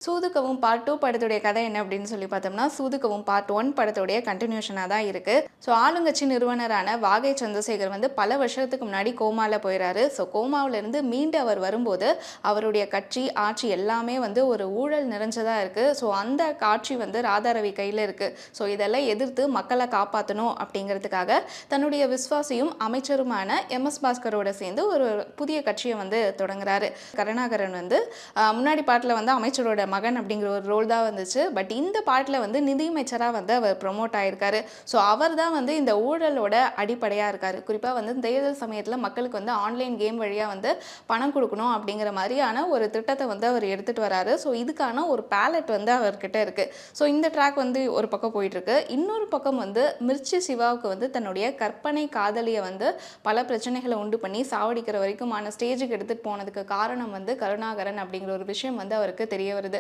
சூதுகவும் part 2 படத்துடைய கதை என்ன அப்படின்னு சொல்லி பார்த்தோம்னா, சூதுகவும் பார்ட் 1 படத்துடைய கன்டினியூஷனா தான் இருக்கு. ஸோ ஆளுங்கட்சி நிறுவனரான வாகை சந்திரசேகர் வந்து பல வருஷத்துக்கு முன்னாடி கோமால போயிறாரு. ஸோ கோமாவிலிருந்து மீண்டு அவர் வரும்போது, அவருடைய கட்சி, ஆட்சி எல்லாமே வந்து ஒரு ஊழல் நிறைஞ்சதா இருக்கு. ஸோ அந்த ஆட்சி வந்து ராதாரவி கையில இருக்கு. ஸோ இதெல்லாம் எதிர்த்து மக்களை காப்பாற்றணும் அப்படிங்கிறதுக்காக தன்னுடைய விஸ்வாசியும் அமைச்சருமான எம்.எஸ். பாஸ்கரோட சேர்ந்து ஒரு புதிய கட்சியை வந்து தொடங்குறாரு. கருணாகரன் வந்து முன்னாடி பாட்டில் வந்து அமைச்சரோட மகன் அப்படிங்கிற ஒரு ரோல் தான் வந்துச்சு. பட் இந்த பாட்டில் வந்து நிதியமைச்சராக வந்து அவர் ப்ரொமோட் ஆயிருக்காரு. ஸோ அவர் தான் வந்து இந்த ஊழலோட அடிப்படையாக இருக்கார். குறிப்பாக வந்து தேர்தல் சமயத்தில் மக்களுக்கு வந்து ஆன்லைன் கேம் வழியாக வந்து பணம் கொடுக்கணும் அப்படிங்கிற மாதிரியான ஒரு திட்டத்தை வந்து அவர் எடுத்துகிட்டு வராரு. ஸோ இதுக்கான ஒரு பேலட் வந்து அவர்கிட்ட இருக்குது. ஸோ இந்த ட்ராக் வந்து ஒரு பக்கம் போயிட்டுருக்கு. இன்னொரு பக்கம் வந்து மிர்ச்சி சிவாவுக்கு வந்து தன்னுடைய கற்பனை காதலியை வந்து பல பிரச்சனைகளை உண்டு பண்ணி சாவடிக்கிற வரைக்குமான ஸ்டேஜுக்கு எடுத்துகிட்டு போனதுக்கு காரணம் வந்து கருணாகரன் அப்படிங்கிற ஒரு விஷயம் வந்து அவருக்கு தெரிய வருது.